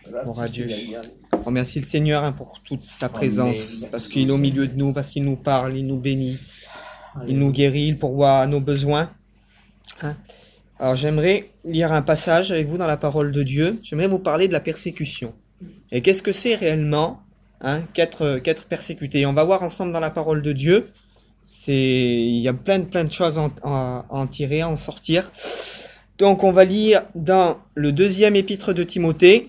Gloire à Dieu. On remercie le Seigneur pour toute sa présence, parce qu'il est au milieu de nous, parce qu'il nous parle, il nous bénit, il nous guérit, il pourvoit à nos besoins. Hein. Alors j'aimerais lire un passage avec vous dans la parole de Dieu. J'aimerais vous parler de la persécution. Et qu'est-ce que c'est réellement qu'être persécuté? On va voir ensemble dans la parole de Dieu. Il y a plein de choses à en tirer, à en sortir. Donc on va lire dans le deuxième épître de Timothée,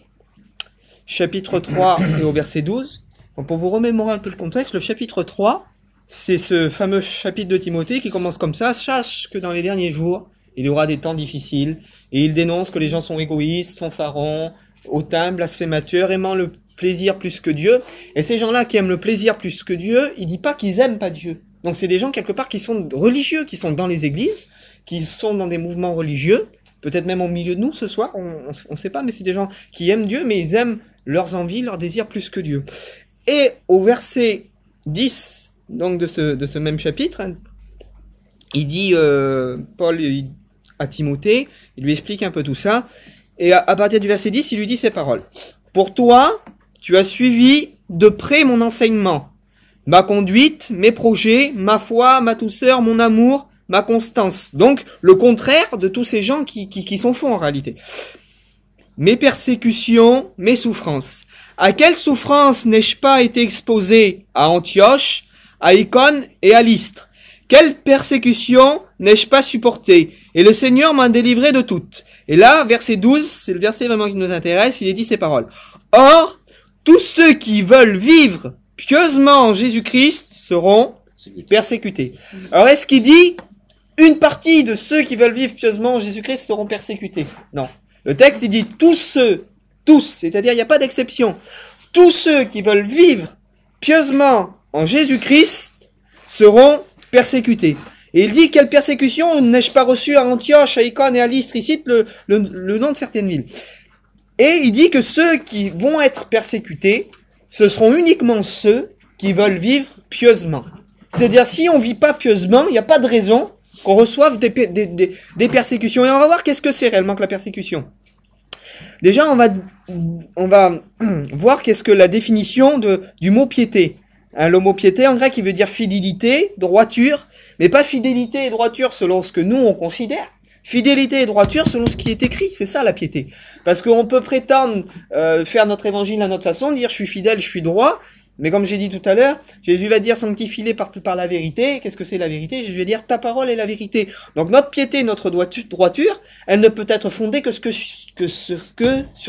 chapitre 3 et au verset 12. Donc pour vous remémorer un peu le contexte, le chapitre 3, c'est ce fameux chapitre de Timothée qui commence comme ça. Sache que dans les derniers jours, il y aura des temps difficiles. Et il dénonce que les gens sont égoïstes, fanfarons, hautains, blasphémateurs, aimant le plaisir plus que Dieu. Et ces gens-là qui aiment le plaisir plus que Dieu, il dit pas qu'ils aiment pas Dieu. Donc c'est des gens quelque part qui sont religieux, qui sont dans les églises, qui sont dans des mouvements religieux, peut-être même au milieu de nous ce soir, on sait pas, mais c'est des gens qui aiment Dieu, mais ils aiment leurs envies, leurs désirs plus que Dieu. Et au verset 10, donc de ce même chapitre, il dit, Paul à Timothée, il lui explique un peu tout ça, et à partir du verset 10, il lui dit ces paroles. « Pour toi, tu as suivi de près mon enseignement, ma conduite, mes projets, ma foi, ma douceur, mon amour, ma constance. » Donc, le contraire de tous ces gens qui sont faux en réalité. « Mes persécutions, mes souffrances. À quelles souffrances n'ai-je pas été exposé à Antioche, à Icône et à Lystre? Quelle persécution n'ai-je pas supporté? Et le Seigneur m'a délivré de toutes. » Et là, verset 12, c'est le verset vraiment qui nous intéresse, il est dit ces paroles. « Or, tous ceux qui veulent vivre pieusement en Jésus-Christ seront persécutés. » Alors, est-ce qu'il dit une partie de ceux qui veulent vivre pieusement en Jésus-Christ seront persécutés? Non. Le texte, il dit tous, c'est-à-dire il n'y a pas d'exception. Tous ceux qui veulent vivre pieusement en Jésus-Christ seront persécutés. Et il dit, quelle persécution n'ai-je pas reçue à Antioche, à Icône et à Lystre? Il cite le nom de certaines villes. Et il dit que ceux qui vont être persécutés, ce seront uniquement ceux qui veulent vivre pieusement. C'est-à-dire, si on vit pas pieusement, il n'y a pas de raison qu'on reçoive des persécutions. Et on va voir qu'est-ce que c'est réellement que la persécution. Déjà, on va voir qu'est-ce que la définition du mot piété. Le mot piété, en grec, il veut dire fidélité, droiture, mais pas fidélité et droiture selon ce que nous, on considère. Fidélité et droiture selon ce qui est écrit, c'est ça la piété. Parce qu'on peut prétendre faire notre évangile à notre façon, dire je suis fidèle, je suis droit, mais comme j'ai dit tout à l'heure, Jésus va dire sanctifie-les par la vérité. Qu'est-ce que c'est la vérité? Jésus va dire ta parole est la vérité. Donc notre piété, notre droiture, elle ne peut être fondée que sur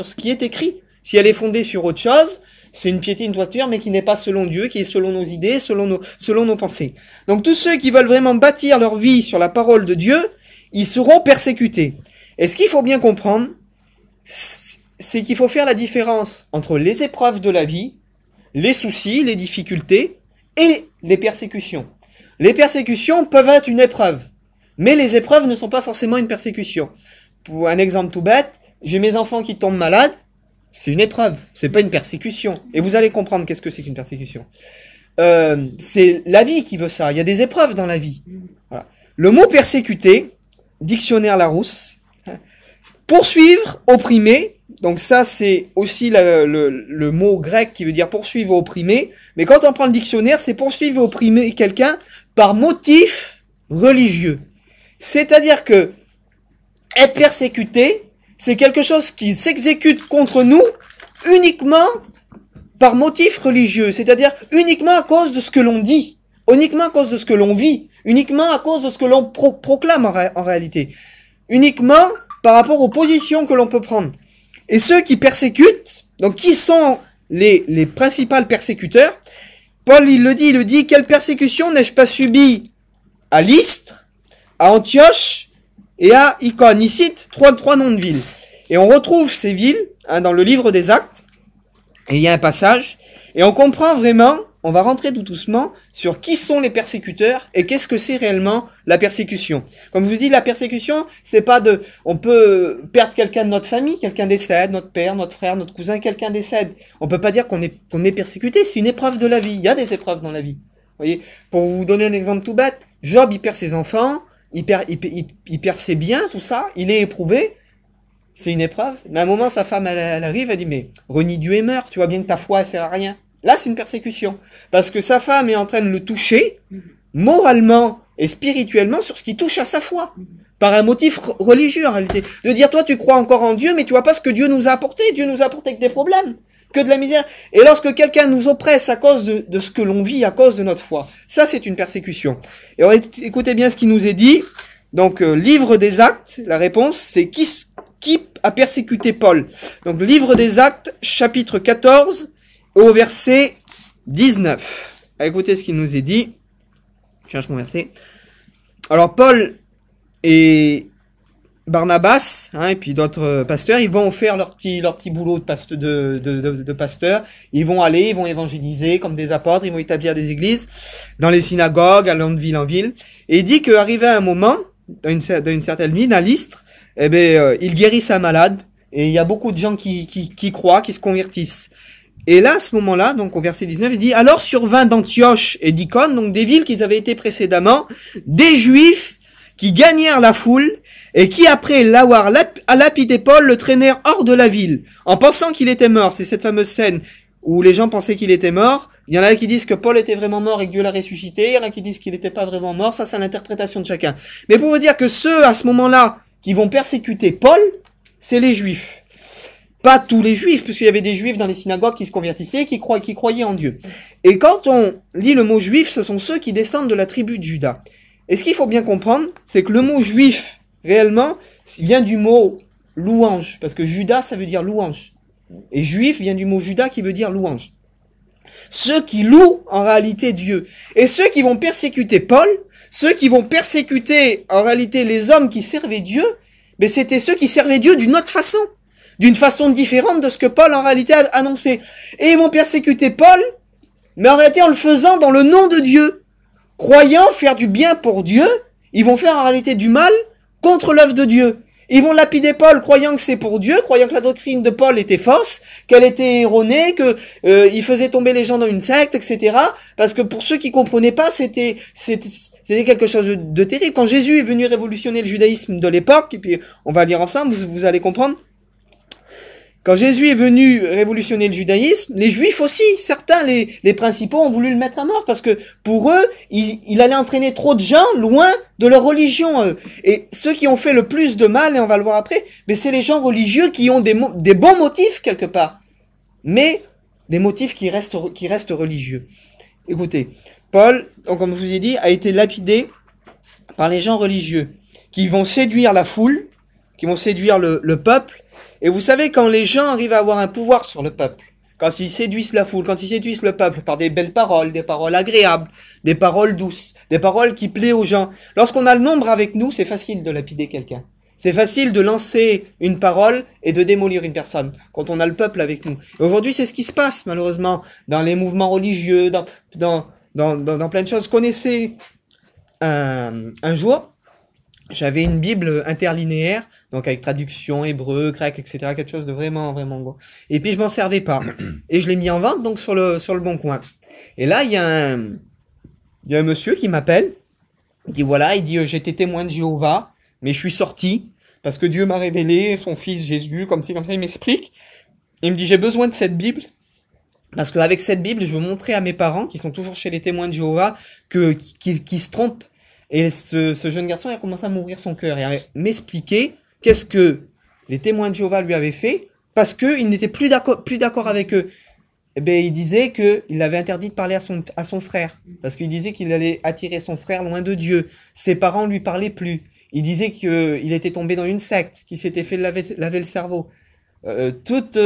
ce qui est écrit. Si elle est fondée sur autre chose, c'est une piété, une droiture, mais qui n'est pas selon Dieu, qui est selon nos idées, selon nos pensées. Donc tous ceux qui veulent vraiment bâtir leur vie sur la parole de Dieu, ils seront persécutés. Et ce qu'il faut bien comprendre, c'est qu'il faut faire la différence entre les épreuves de la vie, les soucis, les difficultés et les persécutions. Les persécutions peuvent être une épreuve, mais les épreuves ne sont pas forcément une persécution. Pour un exemple tout bête, j'ai mes enfants qui tombent malades, c'est une épreuve, c'est pas une persécution. Et vous allez comprendre qu'est-ce que c'est qu'une persécution. C'est la vie qui veut ça, il y a des épreuves dans la vie. Voilà. Le mot persécuté, dictionnaire Larousse, poursuivre, opprimer, donc ça c'est aussi le mot grec qui veut dire poursuivre, opprimer, mais quand on prend le dictionnaire, c'est poursuivre, opprimer quelqu'un par motif religieux. C'est-à-dire que être persécuté, c'est quelque chose qui s'exécute contre nous uniquement par motif religieux, c'est-à-dire uniquement à cause de ce que l'on dit, uniquement à cause de ce que l'on vit, uniquement à cause de ce que l'on proclame en réalité, uniquement par rapport aux positions que l'on peut prendre. Et ceux qui persécutent, donc qui sont les principaux persécuteurs, Paul il le dit, quelle persécution n'ai-je pas subie à Lystre, à Antioche et à Icône? Il cite trois noms de villes. Et on retrouve ces villes dans le livre des Actes, et il y a un passage, et on comprend vraiment, on va rentrer tout doucement sur qui sont les persécuteurs et qu'est-ce que c'est réellement la persécution. Comme je vous dis, la persécution, c'est pas on peut perdre quelqu'un de notre famille, quelqu'un décède, notre père, notre frère, notre cousin, quelqu'un décède. On peut pas dire qu'on est persécuté, c'est une épreuve de la vie. Il y a des épreuves dans la vie. Vous voyez, pour vous donner un exemple tout bête, Job, il perd ses enfants, il perd ses biens, tout ça, il est éprouvé. c'est une épreuve. Mais à un moment, sa femme, elle arrive, elle dit, mais renie Dieu et meurt, tu vois bien que ta foi, elle sert à rien. Là, c'est une persécution. Parce que sa femme est en train de le toucher, moralement et spirituellement, sur ce qui touche à sa foi. Par un motif religieux, en réalité. De dire, toi, tu crois encore en Dieu, mais tu vois pas ce que Dieu nous a apporté. Dieu nous a apporté que des problèmes, que de la misère. Et lorsque quelqu'un nous oppresse à cause de ce que l'on vit, à cause de notre foi, ça, c'est une persécution. Et écoutez bien ce qui nous est dit. Donc, livre des Actes, la réponse, c'est qui a persécuté Paul? Donc, livre des Actes, chapitre 14, au verset 19. Écoutez ce qu'il nous est dit. Je cherche mon verset. Alors, Paul et Barnabas, et puis d'autres pasteurs, ils vont faire leur petit boulot de pasteur. Ils vont aller, ils vont évangéliser comme des apôtres, ils vont établir des églises dans les synagogues, allant de ville en ville. Et il dit qu'arrivé à un moment, dans une certaine ville, à Lystre, il guérissent un malade, et il y a beaucoup de gens qui croient, qui se convertissent. Et là, à ce moment-là, donc au verset 19, il dit, alors survint d'Antioche et d'Icône, donc des villes qui avaient été précédemment, des Juifs qui gagnèrent la foule, et qui, après l'avoir lapidé Paul, le traînèrent hors de la ville, en pensant qu'il était mort. C'est cette fameuse scène où les gens pensaient qu'il était mort. Il y en a qui disent que Paul était vraiment mort et que Dieu l'a ressuscité. Il y en a qui disent qu'il n'était pas vraiment mort. Ça, c'est l'interprétation de chacun. Mais pour vous dire que ceux, à ce moment-là, qui vont persécuter Paul, c'est les Juifs. Pas tous les Juifs, puisqu'il y avait des Juifs dans les synagogues qui se convertissaient, qui croyaient en Dieu. Et quand on lit le mot Juif, ce sont ceux qui descendent de la tribu de Juda. Et ce qu'il faut bien comprendre, c'est que le mot Juif, réellement, vient du mot louange, parce que Juda, ça veut dire louange. Et Juif vient du mot Juda qui veut dire louange. Ceux qui louent en réalité Dieu. Et ceux qui vont persécuter Paul, ceux qui vont persécuter en réalité les hommes qui servaient Dieu, mais c'était ceux qui servaient Dieu d'une autre façon. D'une façon différente de ce que Paul en réalité a annoncé. Et ils vont persécuter Paul, mais en réalité en le faisant dans le nom de Dieu. Croyant faire du bien pour Dieu, ils vont faire en réalité du mal contre l'œuvre de Dieu. Ils vont lapider Paul croyant que c'est pour Dieu, croyant que la doctrine de Paul était fausse, qu'elle était erronée, que il faisait tomber les gens dans une secte, etc. Parce que pour ceux qui comprenaient pas, c'était quelque chose de terrible. Quand Jésus est venu révolutionner le judaïsme de l'époque, et puis on va lire ensemble, vous allez comprendre. Quand Jésus est venu révolutionner le judaïsme, les Juifs aussi, certains, les principaux, ont voulu le mettre à mort parce que pour eux, il allait entraîner trop de gens loin de leur religion. Et ceux qui ont fait le plus de mal, et on va le voir après, mais c'est les gens religieux qui ont des bons motifs quelque part, mais des motifs qui restent religieux. Écoutez, Paul, donc comme je vous ai dit, a été lapidé par les gens religieux qui vont séduire la foule, qui vont séduire le peuple. Et vous savez, quand les gens arrivent à avoir un pouvoir sur le peuple, quand ils séduisent la foule, quand ils séduisent le peuple par des belles paroles, des paroles agréables, des paroles douces, des paroles qui plaisent aux gens, lorsqu'on a le nombre avec nous, c'est facile de lapider quelqu'un. C'est facile de lancer une parole et de démolir une personne quand on a le peuple avec nous. Et aujourd'hui, c'est ce qui se passe, malheureusement, dans les mouvements religieux, dans plein de choses. Connaissez un jour, j'avais une Bible interlinéaire, donc avec traduction hébreu, grec, etc., quelque chose de vraiment, vraiment beau. Et puis je m'en servais pas. Et je l'ai mis en vente, donc sur le bon coin. Et là, il y a un monsieur qui m'appelle. Il dit voilà, j'étais témoin de Jéhovah, mais je suis sorti, parce que Dieu m'a révélé son fils Jésus, comme ça, il m'explique. Il me dit j'ai besoin de cette Bible, parce qu'avec cette Bible, je veux montrer à mes parents, qui sont toujours chez les témoins de Jéhovah, qu'ils se trompent. Et ce jeune garçon, il a commencé à m'ouvrir son cœur et à m'expliquer qu'est-ce que les témoins de Jéhovah lui avaient fait, parce qu'il n'était plus d'accord avec eux. Eh ben, il disait qu'il avait interdit de parler à son frère, parce qu'il disait qu'il allait attirer son frère loin de Dieu. Ses parents lui parlaient plus. Il disait qu'il était tombé dans une secte, qu'il s'était fait laver le cerveau. Toute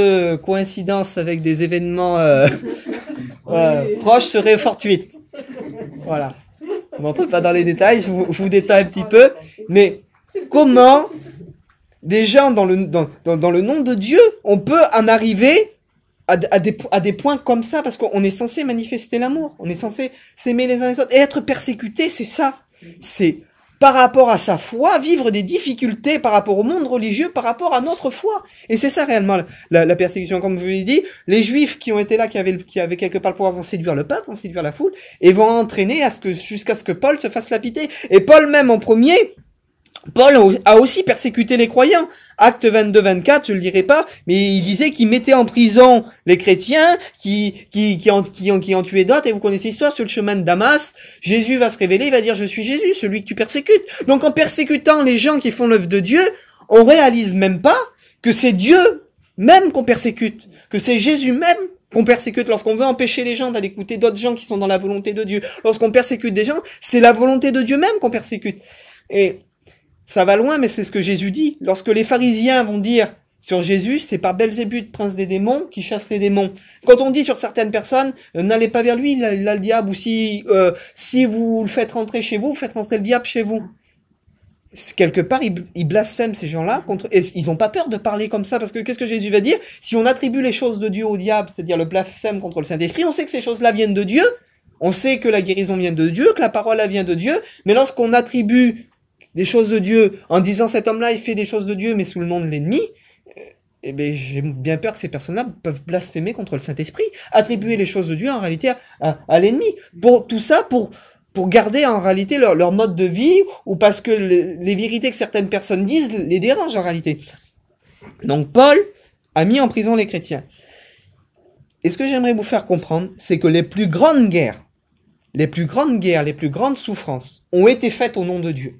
coïncidence avec des événements proches serait fortuite. Voilà. On n'entre pas dans les détails, je vous détaille un petit peu, mais comment des gens dans le nom de Dieu, on peut en arriver à des points comme ça, parce qu'on est censé manifester l'amour, on est censé s'aimer les uns les autres, et être persécuté, c'est ça. C'est par rapport à sa foi, vivre des difficultés par rapport au monde religieux, par rapport à notre foi. Et c'est ça réellement la persécution. Comme je vous l'ai dit, les Juifs qui ont été là, qui avaient quelque part le pouvoir, vont séduire le peuple, vont séduire la foule, et vont entraîner jusqu'à ce que Paul se fasse lapider. Et Paul même en premier, Paul a aussi persécuté les croyants. Acte 22-24, je le dirai pas, mais il disait qu'il mettait en prison les chrétiens qui ont tué d'autres. Et vous connaissez l'histoire, sur le chemin de Damas, Jésus va se révéler, il va dire: je suis Jésus, celui que tu persécutes. Donc en persécutant les gens qui font l'œuvre de Dieu, on réalise même pas que c'est Dieu même qu'on persécute, que c'est Jésus même qu'on persécute. Lorsqu'on veut empêcher les gens d'aller écouter d'autres gens qui sont dans la volonté de Dieu, lorsqu'on persécute des gens, c'est la volonté de Dieu même qu'on persécute. Et ça va loin, mais c'est ce que Jésus dit. Lorsque les pharisiens vont dire sur Jésus, c'est par Belzébuth, prince des démons, qui chasse les démons. Quand on dit sur certaines personnes, n'allez pas vers lui, il a le diable, ou si vous le faites rentrer chez vous, vous faites rentrer le diable chez vous. Quelque part, ils blasphèment ces gens-là, et ils n'ont pas peur de parler comme ça, parce que qu'est-ce que Jésus va dire? Si on attribue les choses de Dieu au diable, c'est-à-dire le blasphème contre le Saint-Esprit, on sait que ces choses-là viennent de Dieu, on sait que la guérison vient de Dieu, que la parole vient de Dieu, mais lorsqu'on attribue des choses de Dieu, en disant cet homme-là, il fait des choses de Dieu, mais sous le nom de l'ennemi, eh ben, j'ai bien peur que ces personnes-là peuvent blasphémer contre le Saint-Esprit, attribuer les choses de Dieu en réalité à l'ennemi. Pour tout ça, pour garder en réalité leur mode de vie, ou parce que les vérités que certaines personnes disent les dérangent en réalité. Donc Paul a mis en prison les chrétiens. Et ce que j'aimerais vous faire comprendre, c'est que les plus grandes guerres, les plus grandes souffrances ont été faites au nom de Dieu.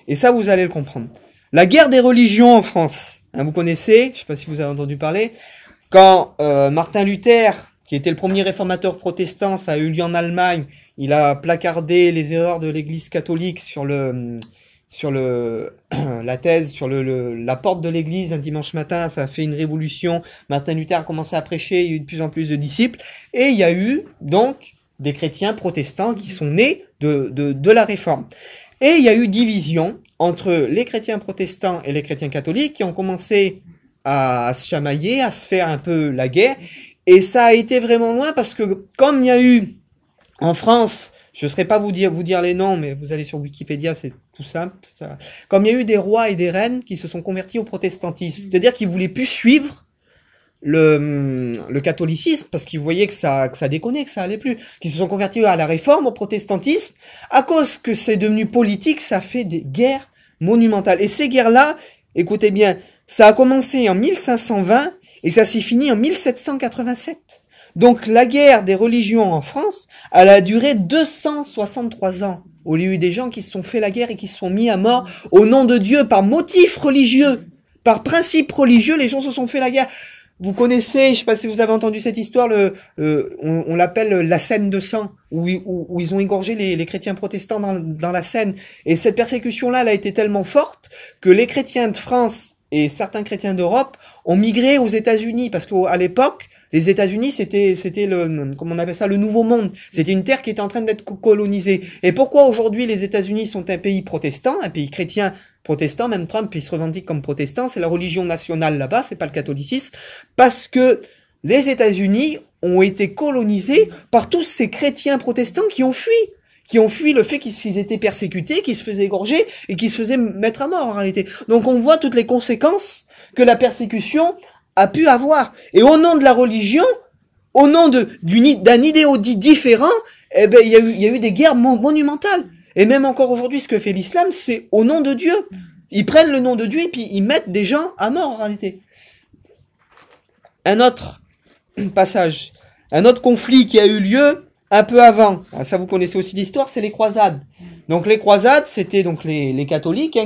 Et ça, vous allez le comprendre. La guerre des religions en France, hein, vous connaissez, je ne sais pas si vous avez entendu parler, quand Martin Luther, qui était le premier réformateur protestant, ça a eu lieu en Allemagne, il a placardé les erreurs de l'Église catholique sur la thèse, sur la porte de l'église un dimanche matin, ça a fait une révolution. Martin Luther a commencé à prêcher, il y a eu de plus en plus de disciples, et il y a eu donc des chrétiens protestants qui sont nés de la réforme. Et il y a eu division entre les chrétiens protestants et les chrétiens catholiques qui ont commencé à se chamailler, à se faire un peu la guerre. Et ça a été vraiment loin parce que comme il y a eu en France, je ne saurais pas vous dire les noms, mais vous allez sur Wikipédia, c'est tout simple. Ça. Comme il y a eu des rois et des reines qui se sont convertis au protestantisme, c'est-à-dire qu'ils voulaient plus suivre le catholicisme parce qu'ils voyaient que ça déconnait, que ça allait plus, qu'ils se sont convertis à la réforme, au protestantisme, à cause que c'est devenu politique, ça fait des guerres monumentales. Et ces guerres-là, écoutez bien, ça a commencé en 1520 et ça s'est fini en 1787. Donc la guerre des religions en France, elle a duré 263 ans. Au lieu des gens qui se sont fait la guerre et qui se sont mis à mort au nom de Dieu par motif religieux, par principe religieux, les gens se sont fait la guerre. Vous connaissez, je sais pas si vous avez entendu cette histoire, on l'appelle la Seine de sang, où ils ont égorgé les chrétiens protestants dans la Seine. Et cette persécution-là, elle a été tellement forte que les chrétiens de France et certains chrétiens d'Europe ont migré aux États-Unis, parce qu'à l'époque, les États-Unis, c'était comment on appelle ça, le Nouveau Monde. C'était une terre qui était en train d'être colonisée. Et pourquoi aujourd'hui les États-Unis sont un pays protestant, un pays chrétien protestant, même Trump, il se revendique comme protestant, c'est la religion nationale là-bas, c'est pas le catholicisme, parce que les États-Unis ont été colonisés par tous ces chrétiens protestants qui ont fui le fait qu'ils étaient persécutés, qu'ils se faisaient égorger et qu'ils se faisaient mettre à mort en réalité. Donc on voit toutes les conséquences que la persécution a pu avoir. Et au nom de la religion, au nom d'un idéal différent, eh ben, il y a eu des guerres monumentales. Et même encore aujourd'hui, ce que fait l'islam, c'est au nom de Dieu. Ils prennent le nom de Dieu et puis ils mettent des gens à mort en réalité. Un autre passage, un autre conflit qui a eu lieu un peu avant, ça vous connaissez aussi l'histoire, c'est les croisades. Donc les croisades, c'était donc les catholiques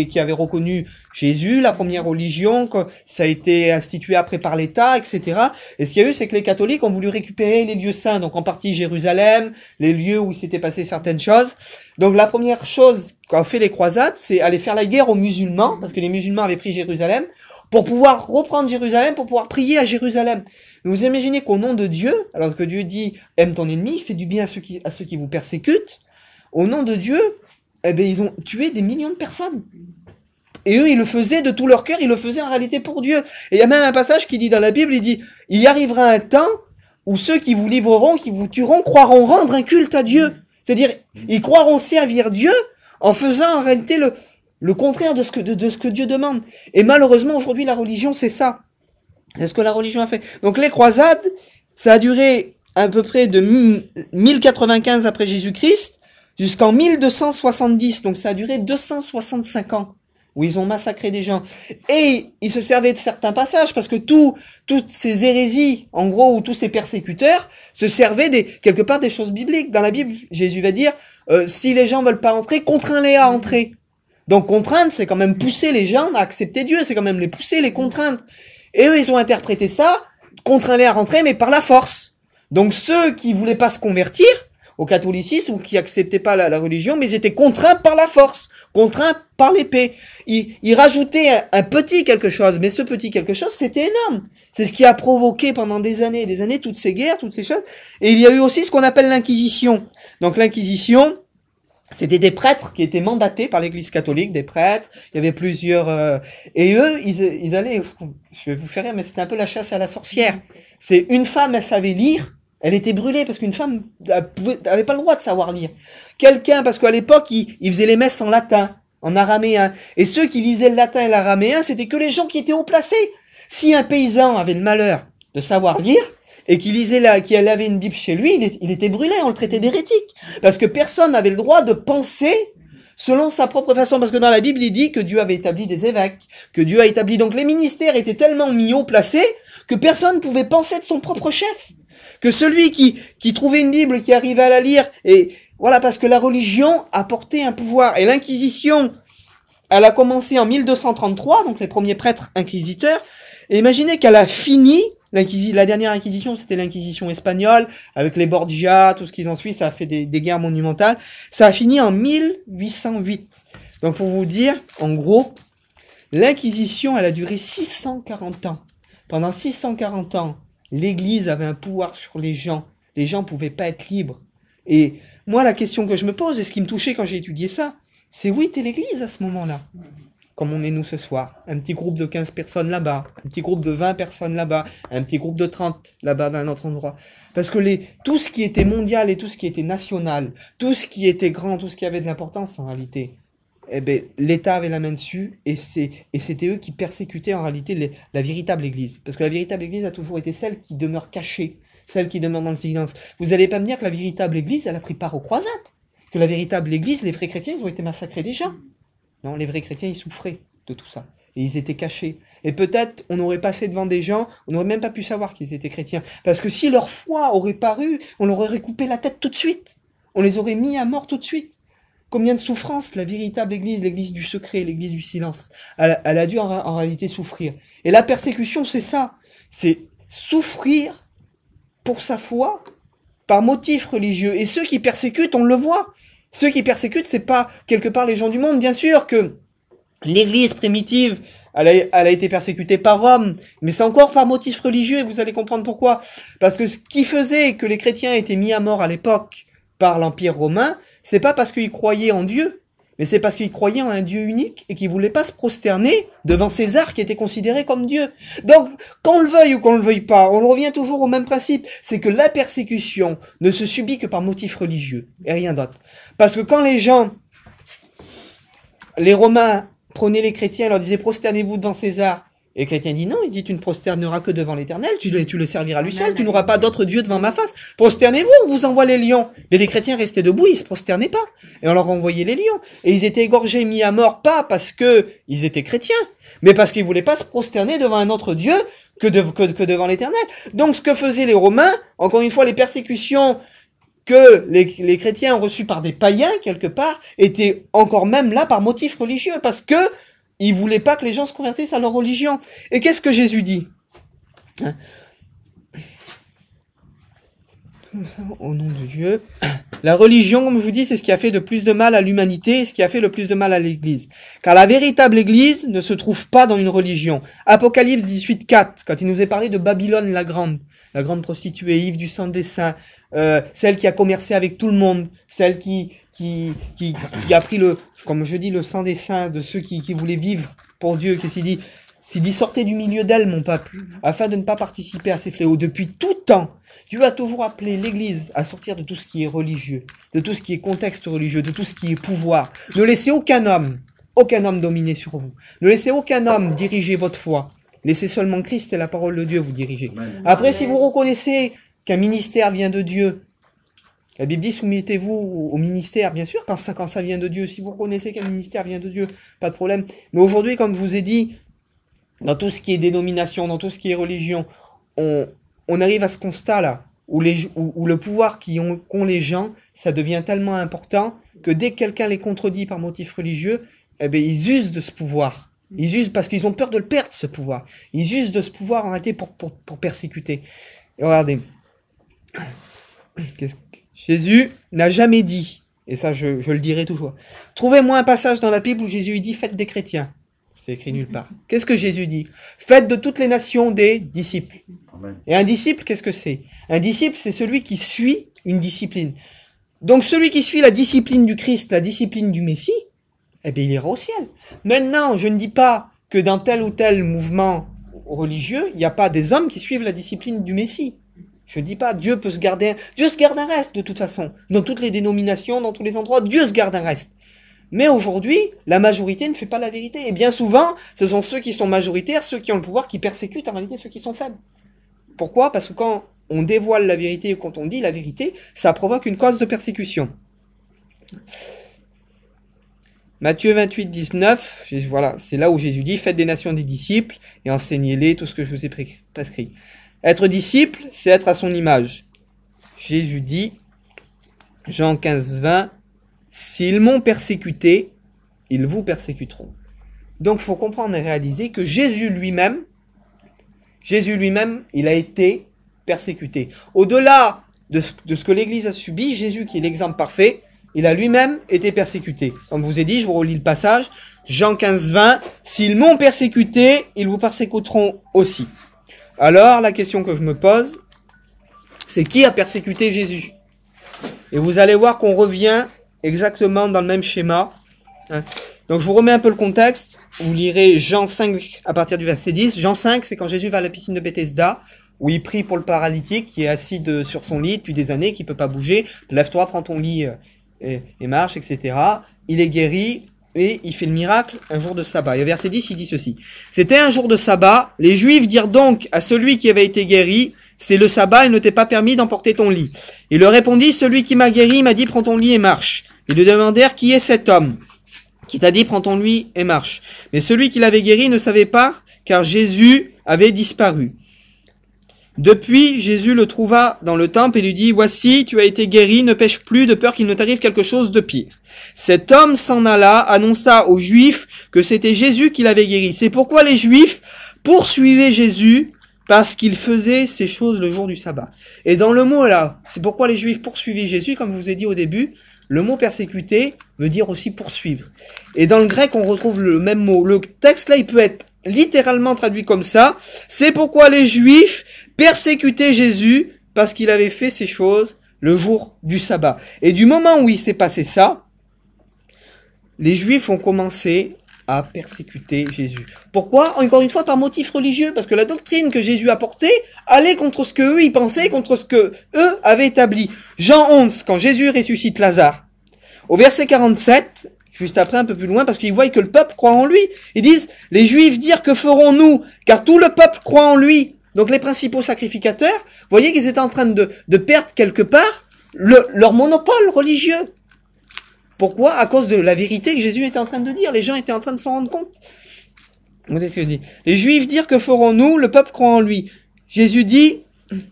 qui avaient reconnu Jésus, la première religion, que ça a été institué après par l'État, etc. Et ce qu'il y a eu, c'est que les catholiques ont voulu récupérer les lieux saints, donc en partie Jérusalem, les lieux où il s'était passé certaines choses. Donc la première chose qu'ont fait les croisades, c'est aller faire la guerre aux musulmans, parce que les musulmans avaient pris Jérusalem, pour pouvoir reprendre Jérusalem, pour pouvoir prier à Jérusalem. Vous imaginez qu'au nom de Dieu, alors que Dieu dit « aime ton ennemi, fais du bien à ceux qui vous persécutent », au nom de Dieu, eh ben, ils ont tué des millions de personnes. Et eux, ils le faisaient de tout leur cœur, ils le faisaient en réalité pour Dieu. Et il y a même un passage qui dit dans la Bible, il dit « il y arrivera un temps où ceux qui vous livreront, qui vous tueront, croiront rendre un culte à Dieu. » C'est-à-dire, ils croiront servir Dieu en faisant en réalité le contraire de ce que Dieu demande. Et malheureusement, aujourd'hui, la religion, c'est ça. C'est ce que la religion a fait. Donc les croisades, ça a duré à peu près de 1095 après Jésus-Christ jusqu'en 1270, donc ça a duré 265 ans, où ils ont massacré des gens. Et ils se servaient de certains passages, parce que toutes ces hérésies, en gros, ou tous ces persécuteurs, se servaient quelque part des choses bibliques. Dans la Bible, Jésus va dire, si les gens veulent pas entrer, contrains-les à entrer. Donc contraindre, c'est quand même pousser les gens à accepter Dieu, c'est quand même les pousser, les contraindre. Et eux, ils ont interprété ça, contrains-les à rentrer, mais par la force. Donc ceux qui voulaient pas se convertir au catholicisme ou qui acceptaient pas la religion, mais ils étaient contraints par la force, contraints par l'épée. Ils rajoutaient un petit quelque chose, mais ce petit quelque chose, c'était énorme. C'est ce qui a provoqué pendant des années et des années toutes ces guerres, toutes ces choses. Et il y a eu aussi ce qu'on appelle l'Inquisition. Donc l'Inquisition, c'était des prêtres qui étaient mandatés par l'Église catholique, des prêtres. Il y avait plusieurs... et eux, ils allaient... Je vais vous faire rire, mais c'était un peu la chasse à la sorcière. C'est une femme, elle savait lire. Elle était brûlée parce qu'une femme avait pas le droit de savoir lire. Quelqu'un, parce qu'à l'époque, il faisait les messes en latin, en araméen. Et ceux qui lisaient le latin et l'araméen, c'était que les gens qui étaient haut placés. Si un paysan avait le malheur de savoir lire, et qu'il avait une Bible chez lui, il était brûlé, on le traitait d'hérétique. Parce que personne n'avait le droit de penser selon sa propre façon. Parce que dans la Bible, il dit que Dieu avait établi des évêques, que Dieu a établi... Donc les ministères étaient tellement mis haut placés que personne ne pouvait penser de son propre chef. Que celui qui trouvait une Bible, qui arrivait à la lire, et voilà, parce que la religion apportait un pouvoir. Et l'Inquisition, elle a commencé en 1233, donc les premiers prêtres inquisiteurs, et imaginez qu'elle a fini, la dernière Inquisition, c'était l'Inquisition espagnole, avec les Borgia, tout ce qu'ils en suit, ça a fait des guerres monumentales, ça a fini en 1808. Donc pour vous dire, en gros, l'Inquisition, elle a duré 640 ans. Pendant 640 ans, l'Église avait un pouvoir sur les gens pouvaient pas être libres. Et moi, la question que je me pose, et ce qui me touchait quand j'ai étudié ça, c'est où était l'Église à ce moment-là? Comme on est nous ce soir. Un petit groupe de 15 personnes là-bas, un petit groupe de 20 personnes là-bas, un petit groupe de 30 là-bas dans un autre endroit. Parce que tout ce qui était mondial et tout ce qui était national, tout ce qui était grand, tout ce qui avait de l'importance en réalité, eh ben, l'État avait la main dessus et c'était eux qui persécutaient en réalité la véritable Église. Parce que la véritable Église a toujours été celle qui demeure cachée, celle qui demeure dans le silence. Vous n'allez pas me dire que la véritable Église, elle a pris part aux croisades. Que la véritable Église, les vrais chrétiens, ils ont été massacrés déjà. Non, les vrais chrétiens, ils souffraient de tout ça. Et ils étaient cachés. Et peut-être, on aurait passé devant des gens, on n'aurait même pas pu savoir qu'ils étaient chrétiens. Parce que si leur foi aurait paru, on leur aurait coupé la tête tout de suite. On les aurait mis à mort tout de suite. Combien de souffrances la véritable Église, l'Église du secret, l'Église du silence, elle a dû en réalité souffrir. Et la persécution, c'est ça. C'est souffrir pour sa foi par motif religieux. Et ceux qui persécutent, on le voit. Ceux qui persécutent, c'est pas quelque part les gens du monde. Bien sûr que l'Église primitive, elle a été persécutée par Rome, mais c'est encore par motif religieux, et vous allez comprendre pourquoi. Parce que ce qui faisait que les chrétiens étaient mis à mort à l'époque par l'Empire romain, c'est pas parce qu'ils croyaient en Dieu, mais c'est parce qu'ils croyaient en un Dieu unique et qu'ils voulaient pas se prosterner devant César qui était considéré comme Dieu. Donc, qu'on le veuille ou qu'on le veuille pas, on revient toujours au même principe, c'est que la persécution ne se subit que par motif religieux et rien d'autre. Parce que quand les Romains prenaient les chrétiens et leur disaient prosternez-vous devant César, et le chrétien dit non, il dit tu ne prosterneras que devant l'Éternel, tu le serviras lui seul, tu n'auras pas d'autre Dieu devant ma face. Prosternez-vous, on vous envoie les lions. Mais les chrétiens restaient debout, ils se prosternaient pas. Et on leur envoyait les lions. Et ils étaient égorgés, mis à mort, pas parce que ils étaient chrétiens, mais parce qu'ils voulaient pas se prosterner devant un autre Dieu que devant l'Éternel. Donc ce que faisaient les Romains, encore une fois, les persécutions que les chrétiens ont reçues par des païens, quelque part, étaient encore même là par motif religieux, parce que ils voulaient pas que les gens se convertissent à leur religion. Et qu'est-ce que Jésus dit? Au nom de Dieu. La religion, comme je vous dis, c'est ce qui a fait le plus de mal à l'humanité, ce qui a fait le plus de mal à l'Église. Car la véritable Église ne se trouve pas dans une religion. Apocalypse 18:4, quand il nous est parlé de Babylone la grande prostituée, ivre du sang des saints, celle qui a commercé avec tout le monde, celle qui a pris comme je dis, le sang des saints, de ceux qui voulaient vivre pour Dieu, qui s'est dit sortez du milieu d'elle, mon peuple, afin de ne pas participer à ces fléaux. Depuis tout temps, Dieu a toujours appelé l'Église à sortir de tout ce qui est religieux, de tout ce qui est contexte religieux, de tout ce qui est pouvoir. Ne laissez aucun homme dominer sur vous. Ne laissez aucun homme diriger votre foi. Laissez seulement Christ et la parole de Dieu vous diriger. Après, si vous reconnaissez qu'un ministère vient de Dieu, La Bible dit, soumettez-vous au ministère, bien sûr, quand ça vient de Dieu. Si vous reconnaissez qu'un ministère vient de Dieu, pas de problème. Mais aujourd'hui, comme je vous ai dit, dans tout ce qui est dénomination, dans tout ce qui est religion, on arrive à ce constat-là, où le pouvoir qu'ont les gens, ça devient tellement important que dès que quelqu'un les contredit par motif religieux, eh bien, ils usent de ce pouvoir. Ils usent parce qu'ils ont peur de le perdre, ce pouvoir. Ils usent de ce pouvoir en réalité pour persécuter. Et regardez. Jésus n'a jamais dit, et ça je le dirai toujours, trouvez-moi un passage dans la Bible où Jésus dit faites des chrétiens. C'est écrit nulle part. Qu'est-ce que Jésus dit? Faites de toutes les nations des disciples. Amen. Et un disciple, qu'est-ce que c'est? Un disciple, c'est celui qui suit une discipline. Donc celui qui suit la discipline du Christ, la discipline du Messie, eh bien il ira au ciel. Maintenant, je ne dis pas que dans tel ou tel mouvement religieux, il n'y a pas des hommes qui suivent la discipline du Messie. Je ne dis pas, Dieu se garde un reste de toute façon. Dans toutes les dénominations, dans tous les endroits, Dieu se garde un reste. Mais aujourd'hui, la majorité ne fait pas la vérité. Et bien souvent, ce sont ceux qui sont majoritaires, ceux qui ont le pouvoir, qui persécutent en réalité ceux qui sont faibles. Pourquoi? Parce que quand on dévoile la vérité ou quand on dit la vérité, ça provoque une cause de persécution. Matthieu 28, 19, voilà, c'est là où Jésus dit, faites des nations des disciples et enseignez-les tout ce que je vous ai prescrit. Être disciple, c'est être à son image. Jésus dit, Jean 15, 20, s'ils m'ont persécuté, ils vous persécuteront. Donc, il faut comprendre et réaliser que Jésus lui-même, il a été persécuté. Au-delà de ce que l'Église a subi, Jésus, qui est l'exemple parfait, il a lui-même été persécuté. Comme je vous ai dit, je vous relis le passage, Jean 15, 20, s'ils m'ont persécuté, ils vous persécuteront aussi. Alors, la question que je me pose, c'est qui a persécuté Jésus? Et vous allez voir qu'on revient exactement dans le même schéma. Donc je vous remets un peu le contexte. Vous lirez Jean 5 à partir du verset 10. Jean 5, c'est quand Jésus va à la piscine de Bethesda, où il prie pour le paralytique qui est assis sur son lit depuis des années, qui peut pas bouger. Lève-toi, prends ton lit et marche, etc. Il est guéri et il fait le miracle un jour de sabbat. Et au verset 10, il dit ceci. C'était un jour de sabbat. Les Juifs dirent donc à celui qui avait été guéri, c'est le sabbat, il ne t'est pas permis d'emporter ton lit. Il leur répondit, celui qui m'a guéri m'a dit, prends ton lit et marche. Ils lui demandèrent, qui est cet homme qui t'a dit, prends ton lit et marche. Mais celui qui l'avait guéri ne savait pas, car Jésus avait disparu. Depuis, Jésus le trouva dans le temple et lui dit, voici, tu as été guéri, ne pêche plus de peur qu'il ne t'arrive quelque chose de pire. Cet homme s'en alla, annonça aux Juifs que c'était Jésus qui l'avait guéri. C'est pourquoi les Juifs poursuivaient Jésus, parce qu'il faisait ces choses le jour du sabbat. Et dans le mot là, c'est pourquoi les Juifs poursuivaient Jésus, comme je vous ai dit au début, le mot persécuter veut dire aussi poursuivre. Et dans le grec, on retrouve le même mot. Le texte là, il peut être littéralement traduit comme ça. C'est pourquoi les Juifs persécutaient Jésus, parce qu'il avait fait ces choses le jour du sabbat. Et du moment où il s'est passé ça, les Juifs ont commencé à persécuter Jésus. Pourquoi? Encore une fois, par motif religieux, parce que la doctrine que Jésus apportait allait contre ce que eux ils pensaient, contre ce que eux avaient établi. Jean 11, quand Jésus ressuscite Lazare, au verset 47, juste après un peu plus loin, parce qu'ils voient que le peuple croit en lui, ils disent, les Juifs dirent, que ferons-nous? Car tout le peuple croit en lui. Donc les principaux sacrificateurs, voyez qu'ils étaient en train de perdre quelque part leur monopole religieux. Pourquoi? À cause de la vérité que Jésus était en train de dire. Les gens étaient en train de s'en rendre compte. Regardez ce que je dis. Les Juifs dirent, que ferons-nous? Le peuple croit en lui. Jésus dit,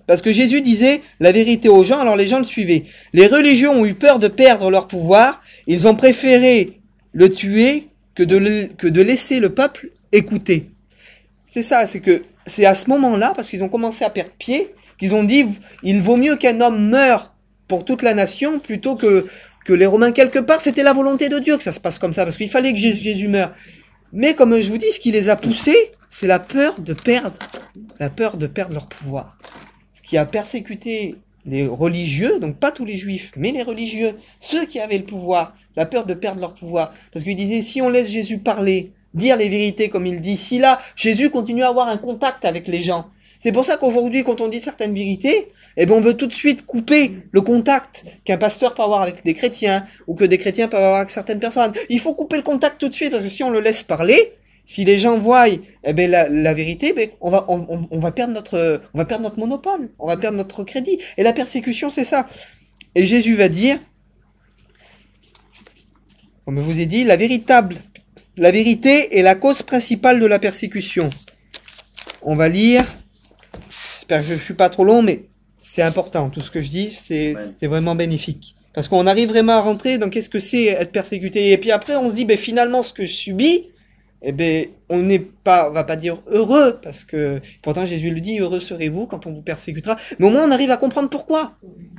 parce que Jésus disait la vérité aux gens, alors les gens le suivaient. Les religieux ont eu peur de perdre leur pouvoir. Ils ont préféré le tuer que de laisser le peuple écouter. C'est ça, c'est à ce moment-là, parce qu'ils ont commencé à perdre pied, qu'ils ont dit, il vaut mieux qu'un homme meure pour toute la nation plutôt que les Romains. Quelque part, c'était la volonté de Dieu que ça se passe comme ça, parce qu'il fallait que Jésus meure. Mais comme je vous dis, ce qui les a poussés, c'est la peur de perdre leur pouvoir. Ce qui a persécuté les religieux, donc pas tous les Juifs, mais les religieux, ceux qui avaient le pouvoir, la peur de perdre leur pouvoir. Parce qu'ils disaient, si on laisse Jésus parler, dire les vérités comme il dit, si là, Jésus continue à avoir un contact avec les gens. C'est pour ça qu'aujourd'hui, quand on dit certaines vérités, eh ben, on veut tout de suite couper le contact qu'un pasteur peut avoir avec des chrétiens, ou que des chrétiens peuvent avoir avec certaines personnes. Il faut couper le contact tout de suite, parce que si on le laisse parler, si les gens voient, eh ben, la vérité, ben, on va perdre notre monopole. On va perdre notre crédit. Et la persécution, c'est ça. Et Jésus va dire, comme je vous ai dit, la vérité est la cause principale de la persécution. On va lire, j'espère que je ne suis pas trop long, mais c'est important, tout ce que je dis, c'est vraiment bénéfique. Parce qu'on arrive vraiment à rentrer dans qu'est-ce que c'est être persécuté. Et puis après, on se dit, ben, finalement, ce que je subis, eh ben, on va pas dire heureux, parce que, pourtant Jésus le dit, heureux serez-vous quand on vous persécutera. Mais au moins, on arrive à comprendre pourquoi.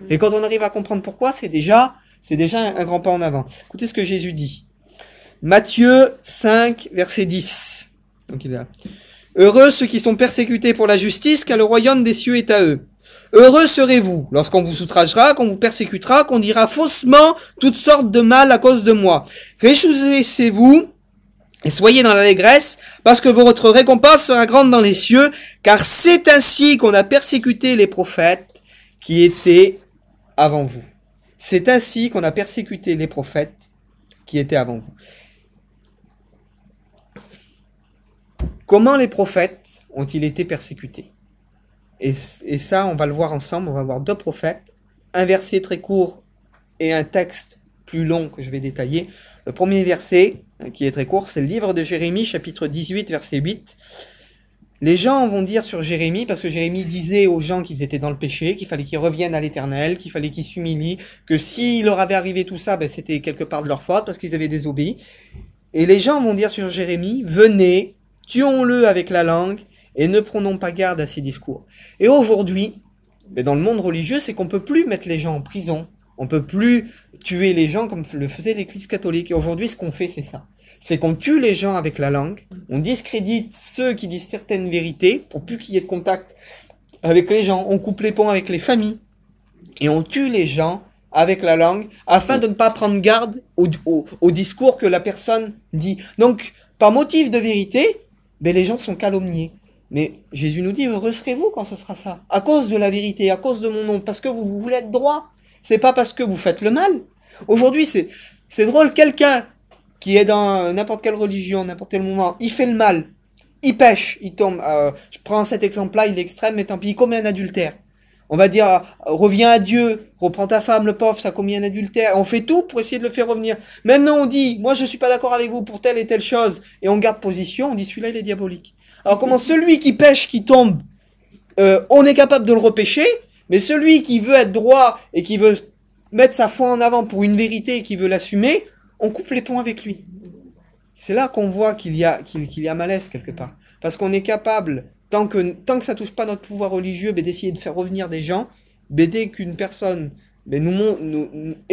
Et quand on arrive à comprendre pourquoi, c'est déjà un grand pas en avant. Écoutez ce que Jésus dit. Matthieu 5, verset 10. Donc il est là. Heureux ceux qui sont persécutés pour la justice, car le royaume des cieux est à eux. Heureux serez-vous lorsqu'on vous outragera, qu'on vous persécutera, qu'on dira faussement toutes sortes de mal à cause de moi. Réjouissez-vous et soyez dans l'allégresse, parce que votre récompense sera grande dans les cieux, car c'est ainsi qu'on a persécuté les prophètes qui étaient avant vous. C'est ainsi qu'on a persécuté les prophètes qui étaient avant vous. Comment les prophètes ont-ils été persécutés? Et ça, on va le voir ensemble. On va voir deux prophètes, un verset très court et un texte plus long que je vais détailler. Le premier verset, qui est très court, c'est le livre de Jérémie, chapitre 18, verset 8. Les gens vont dire sur Jérémie, parce que Jérémie disait aux gens qu'ils étaient dans le péché, qu'il fallait qu'ils reviennent à l'Éternel, qu'il fallait qu'ils s'humilient, que s'il leur avait arrivé tout ça, ben, c'était quelque part de leur faute, parce qu'ils avaient désobéi. Et les gens vont dire sur Jérémie, venez, tuons-le avec la langue, et ne prenons pas garde à ses discours. Et aujourd'hui, ben, dans le monde religieux, c'est qu'on peut plus mettre les gens en prison, on peut plus tuer les gens comme le faisait l'Église catholique. Et aujourd'hui, ce qu'on fait, c'est ça. C'est qu'on tue les gens avec la langue, on discrédite ceux qui disent certaines vérités, pour plus qu'il y ait de contact avec les gens, on coupe les ponts avec les familles, et on tue les gens avec la langue, afin de ne pas prendre garde au discours que la personne dit. Donc, par motif de vérité, ben, les gens sont calomniés. Mais Jésus nous dit, heureux serez-vous quand ce sera ça. À cause de la vérité, à cause de mon nom, parce que vous voulez être droit. C'est pas parce que vous faites le mal. Aujourd'hui, c'est drôle, quelqu'un qui est dans n'importe quelle religion, n'importe quel mouvement, il fait le mal, il pêche, il tombe, je prends cet exemple-là, il est extrême, mais tant pis, il commet un adultère. On va dire, reviens à Dieu, reprends ta femme, le pauvre, ça a commis un adultère. On fait tout pour essayer de le faire revenir. Maintenant, on dit, moi je suis pas d'accord avec vous pour telle et telle chose, et on garde position, on dit, celui-là, il est diabolique. Alors comment celui qui pêche, qui tombe, on est capable de le repêcher, mais celui qui veut être droit et qui veut mettre sa foi en avant pour une vérité et qui veut l'assumer, on coupe les ponts avec lui. C'est là qu'on voit qu'il y a malaise quelque part. Parce qu'on est capable, tant que ça touche pas notre pouvoir religieux, d'essayer de faire revenir des gens, dès qu'une personne est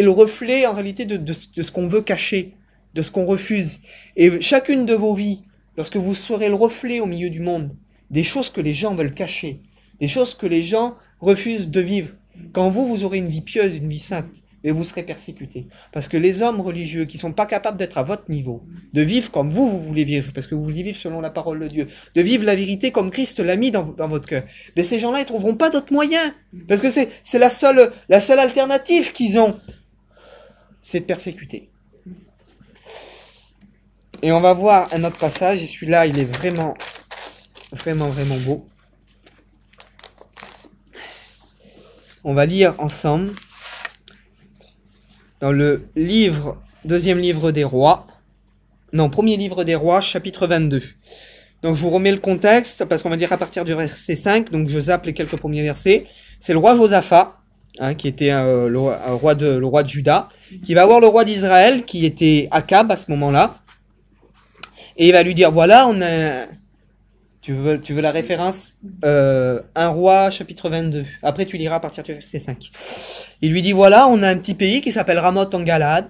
le reflet en réalité de ce qu'on veut cacher, de ce qu'on refuse. Et chacune de vos vies, lorsque vous serez le reflet au milieu du monde, des choses que les gens veulent cacher, des choses que les gens refusent de vivre, quand vous aurez une vie pieuse, une vie sainte, et vous serez persécutés. Parce que les hommes religieux qui sont pas capables d'être à votre niveau, de vivre comme vous voulez vivre, parce que vous voulez vivre selon la parole de Dieu, de vivre la vérité comme Christ l'a mis dans votre cœur, mais ces gens-là, ils trouveront pas d'autres moyens. Parce que c'est la seule alternative qu'ils ont, c'est de persécuter. Et on va voir un autre passage, et celui-là, il est vraiment, vraiment, vraiment beau. On va lire ensemble dans le deuxième livre des rois, premier livre des rois, chapitre 22. Donc je vous remets le contexte, parce qu'on va lire à partir du verset 5, donc je zappe les quelques premiers versets. C'est le roi Josaphat, qui était le roi de Juda, qui va voir le roi d'Israël, qui était Akab à ce moment-là, et il va lui dire, voilà, on a... Tu veux la référence? 1 roi, chapitre 22. Après, tu liras à partir du verset 5. Il lui dit, voilà, on a un petit pays qui s'appelle Ramoth en Galade.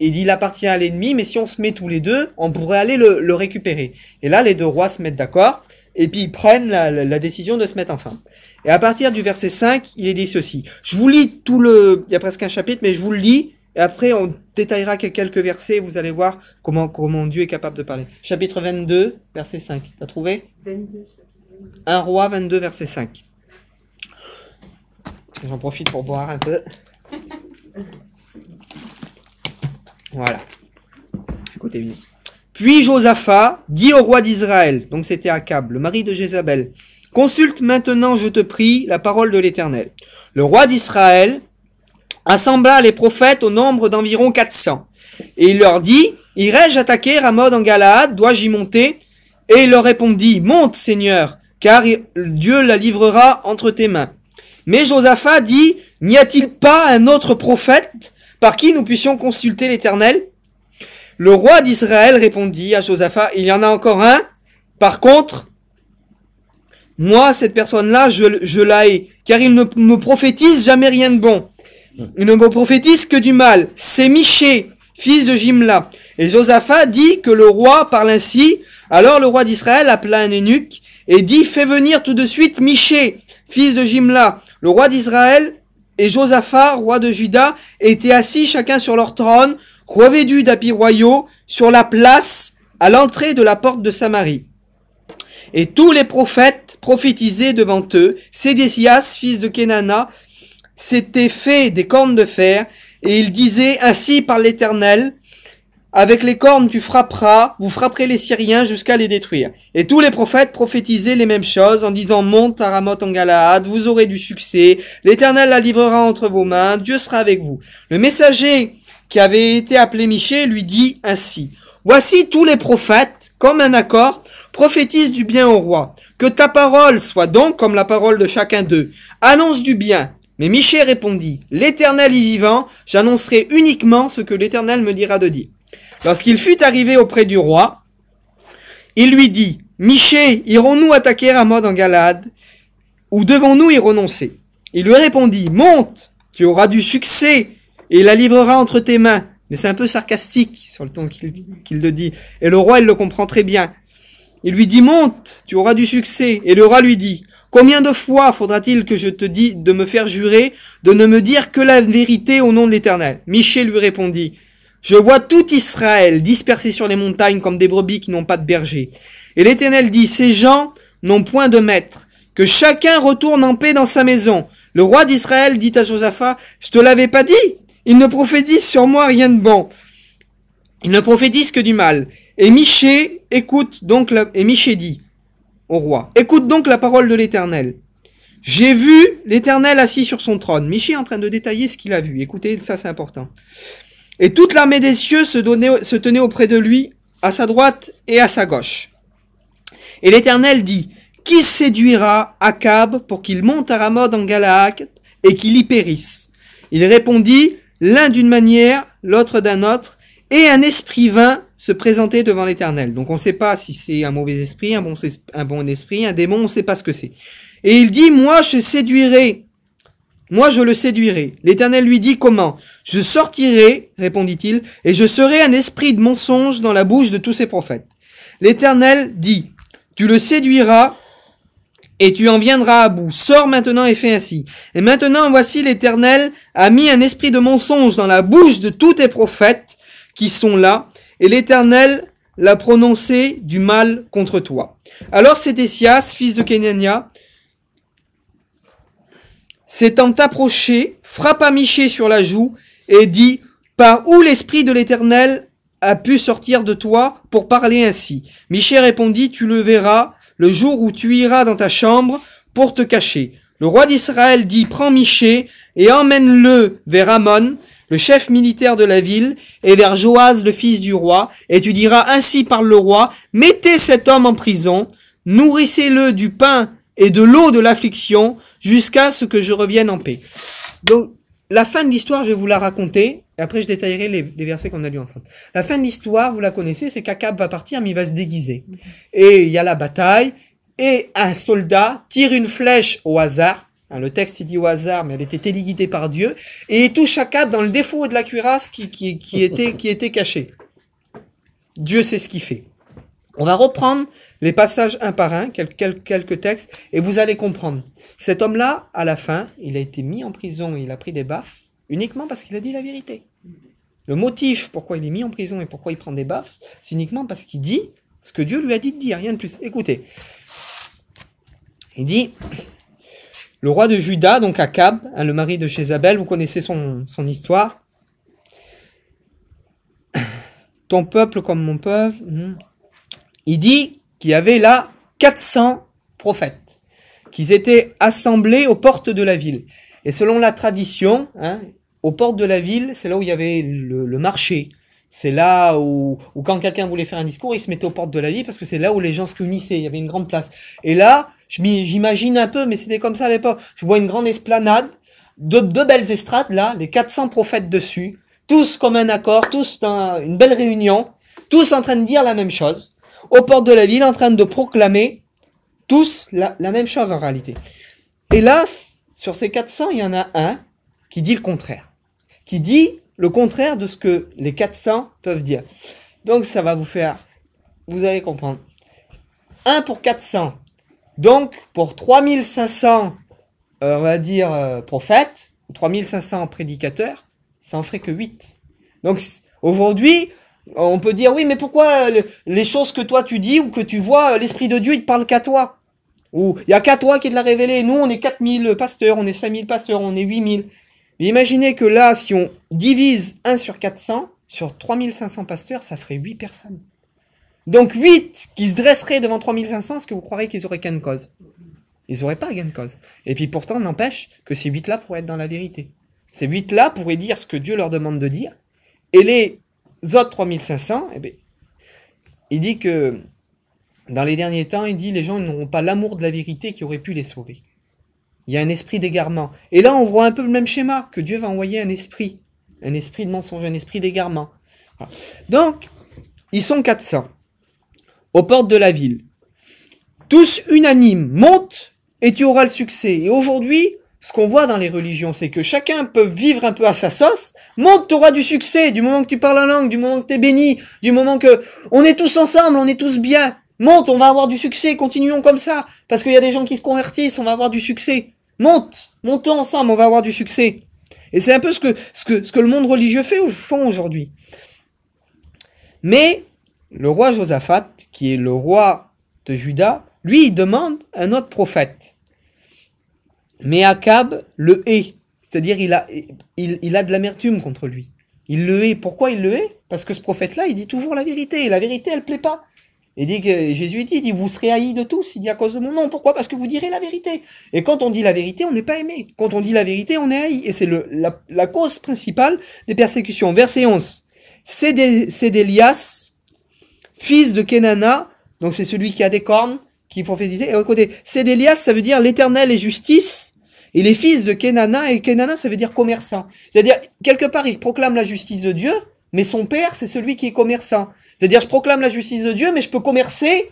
Il dit, il appartient à l'ennemi, mais si on se met tous les deux, on pourrait aller le récupérer. Et là, les deux rois se mettent d'accord, et puis ils prennent la décision de se mettre ensemble. Et à partir du verset 5, il est dit ceci. Je vous lis il y a presque un chapitre, mais je vous le lis, et après on détaillera quelques versets, et vous allez voir comment Dieu est capable de parler. Chapitre 22, verset 5. T'as trouvé? 22. 1 roi 22, verset 5. J'en profite pour boire un peu. Voilà. Écoutez bien. Puis Josaphat dit au roi d'Israël, donc c'était Akab, le mari de Jézabel, consulte maintenant, je te prie, la parole de l'Éternel. Le roi d'Israël assembla les prophètes au nombre d'environ 400. Et il leur dit, irai-je attaquer Ramoth en Galaad, dois-je y monter? Et il leur répondit, monte, Seigneur, car Dieu la livrera entre tes mains. Mais Josaphat dit, n'y a-t-il pas un autre prophète par qui nous puissions consulter l'Éternel? Le roi d'Israël répondit à Josaphat, il y en a encore un. Par contre, moi, cette personne-là, je la hais, car il ne me prophétise jamais rien de bon. Il ne me prophétise que du mal. C'est Michée, fils de Jimla. Et Josaphat dit que le roi parle ainsi. Alors le roi d'Israël appela un eunuque et dit, fais venir tout de suite Michée, fils de Jimla. Le roi d'Israël et Josaphat, roi de Juda, étaient assis chacun sur leur trône, revêtus d'habits royaux, sur la place à l'entrée de la porte de Samarie. Et tous les prophètes prophétisaient devant eux. Sédécias, fils de Kenana, s'était fait des cornes de fer, et il disait, ainsi par l'Éternel, avec les cornes tu frapperas, vous frapperez les Syriens jusqu'à les détruire. Et tous les prophètes prophétisaient les mêmes choses en disant, monte à Ramoth en Galaad, vous aurez du succès, l'Éternel la livrera entre vos mains, Dieu sera avec vous. Le messager qui avait été appelé Michée lui dit ainsi, voici tous les prophètes, comme un accord, prophétisent du bien au roi. Que ta parole soit donc comme la parole de chacun d'eux. Annonce du bien. Mais Michée répondit, l'Éternel est vivant, j'annoncerai uniquement ce que l'Éternel me dira de dire. Lorsqu'il fut arrivé auprès du roi, il lui dit, Michée, irons-nous attaquer Ramoth en Galaad, ou devons-nous y renoncer? Il lui répondit, monte, tu auras du succès, et il la livrera entre tes mains. Mais c'est un peu sarcastique sur le ton qu'il le dit. Et le roi, il le comprend très bien. Il lui dit, monte, tu auras du succès. Et le roi lui dit, combien de fois faudra-t-il que je te dise de me faire jurer de ne me dire que la vérité au nom de l'Éternel? Michée lui répondit, je vois tout Israël dispersé sur les montagnes comme des brebis qui n'ont pas de berger. Et l'Éternel dit, ces gens n'ont point de maître, que chacun retourne en paix dans sa maison. Le roi d'Israël dit à Josaphat, je te l'avais pas dit, il ne prophétise sur moi rien de bon. Il ne prophétise que du mal. Et Michée dit au roi, écoute donc la parole de l'Éternel. J'ai vu l'Éternel assis sur son trône. Michée est en train de détailler ce qu'il a vu. Écoutez, ça c'est important. Et toute l'armée des cieux se tenait auprès de lui, à sa droite et à sa gauche. Et l'Éternel dit, qui séduira Akab pour qu'il monte à Ramoth en Galaad et qu'il y périsse? Il répondit, l'un d'une manière, l'autre d'un autre, et un esprit vint se présenter devant l'Éternel. Donc on ne sait pas si c'est un mauvais esprit, un bon esprit, un démon, on ne sait pas ce que c'est. Et il dit, moi je le séduirai. L'Éternel lui dit, comment? Je sortirai, répondit-il, et je serai un esprit de mensonge dans la bouche de tous ses prophètes. L'Éternel dit, tu le séduiras, et tu en viendras à bout. Sors maintenant et fais ainsi. Et maintenant, voici l'Éternel a mis un esprit de mensonge dans la bouche de tous tes prophètes qui sont là, et l'Éternel l'a prononcé du mal contre toi. Alors Sédécias, fils de Kenania, s'étant approché, frappa Michée sur la joue et dit, par où l'esprit de l'Éternel a pu sortir de toi pour parler ainsi? Michée répondit, tu le verras le jour où tu iras dans ta chambre pour te cacher. Le roi d'Israël dit, prends Michée et emmène-le vers Amon, le chef militaire de la ville, et vers Joas, le fils du roi, et tu diras, ainsi parle le roi, mettez cet homme en prison, nourrissez-le du pain et de l'eau de l'affliction, jusqu'à ce que je revienne en paix. Donc, la fin de l'histoire, je vais vous la raconter, et après je détaillerai les versets qu'on a lus ensemble. La fin de l'histoire, vous la connaissez, c'est qu'Akab va partir, mais il va se déguiser. Et il y a la bataille, et un soldat tire une flèche au hasard. Le texte il dit au hasard, mais elle était téléguidée par Dieu, et il touche Akab dans le défaut de la cuirasse qui était caché. Dieu sait ce qu'il fait. On va reprendre les passages un par un, quelques textes, et vous allez comprendre. Cet homme-là, à la fin, il a été mis en prison, il a pris des baffes, uniquement parce qu'il a dit la vérité. Le motif pourquoi il est mis en prison et pourquoi il prend des baffes, c'est uniquement parce qu'il dit ce que Dieu lui a dit de dire, rien de plus. Écoutez. Il dit, le roi de Juda, donc Akab, le mari de Jézabel, vous connaissez son histoire. Ton peuple comme mon peuple. Il dit qu'il y avait là 400 prophètes, qu'ils étaient assemblés aux portes de la ville. Et selon la tradition, aux portes de la ville, c'est là où il y avait le marché. C'est là où quand quelqu'un voulait faire un discours, il se mettait aux portes de la ville parce que c'est là où les gens se réunissaient. Il y avait une grande place. Et là, j'imagine un peu, mais c'était comme ça à l'époque. Je vois une grande esplanade, deux belles estrades là, les 400 prophètes dessus, tous comme un accord, tous dans une belle réunion, tous en train de dire la même chose, aux portes de la ville, en train de proclamer tous la même chose en réalité. Et là, sur ces 400, il y en a un qui dit le contraire, qui dit le contraire de ce que les 400 peuvent dire. Donc ça va vous faire, vous allez comprendre. 1 pour 400, donc pour 3500, on va dire, prophètes, ou 3500 prédicateurs, ça en ferait que 8. Donc aujourd'hui, on peut dire, oui, mais pourquoi les choses que toi tu dis ou que tu vois, l'Esprit de Dieu, il te parle qu'à toi? Ou il y a qu'à toi qui te l'a révélé. Nous, on est 4000 pasteurs, on est 5000 pasteurs, on est 8000. Mais imaginez que là, si on divise 1 sur 400, sur 3500 pasteurs, ça ferait 8 personnes. Donc 8 qui se dresseraient devant 3500, est-ce que vous croirez qu'ils auraient gain de cause? Ils n'auraient pas gain de cause. Et puis pourtant, n'empêche que ces 8-là pourraient être dans la vérité. Ces 8-là pourraient dire ce que Dieu leur demande de dire. Et les autres 3500, eh bien, il dit que dans les derniers temps, il dit les gens n'auront pas l'amour de la vérité qui aurait pu les sauver. Il y a un esprit d'égarement. Et là, on voit un peu le même schéma, que Dieu va envoyer un esprit de mensonge, un esprit d'égarement. Voilà. Donc, ils sont 400, aux portes de la ville. Tous unanimes, monte et tu auras le succès. Et aujourd'hui, ce qu'on voit dans les religions, c'est que chacun peut vivre un peu à sa sauce. Monte, tu auras du succès, du moment que tu parles la langue, du moment que tu es béni, du moment que on est tous ensemble, on est tous bien. Monte, on va avoir du succès, continuons comme ça. Parce qu'il y a des gens qui se convertissent, on va avoir du succès. Montons ensemble, on va avoir du succès. Et c'est un peu ce que le monde religieux font aujourd'hui. Mais le roi Josaphat, qui est le roi de Juda, lui, il demande un autre prophète. Mais Akab le hait. C'est-à-dire, il a de l'amertume contre lui. Il le hait. Pourquoi il le hait? Parce que ce prophète-là, il dit toujours la vérité. Et la vérité, elle plaît pas. Il dit que Jésus dit, vous serez haïs de tous, il dit à cause de mon nom. Pourquoi? Parce que vous direz la vérité. Et quand on dit la vérité, on n'est pas aimé. Quand on dit la vérité, on est haï. Et c'est la cause principale des persécutions. Verset 11. Sédélias, fils de Kenana, donc c'est celui qui a des cornes, qui prophétisait. Et écoutez, Sédélias, ça veut dire l'éternel est justice. Et les fils de Kenana, et Kenana, ça veut dire commerçant. C'est-à-dire, quelque part, il proclame la justice de Dieu, mais son père, c'est celui qui est commerçant. C'est-à-dire, je proclame la justice de Dieu, mais je peux commercer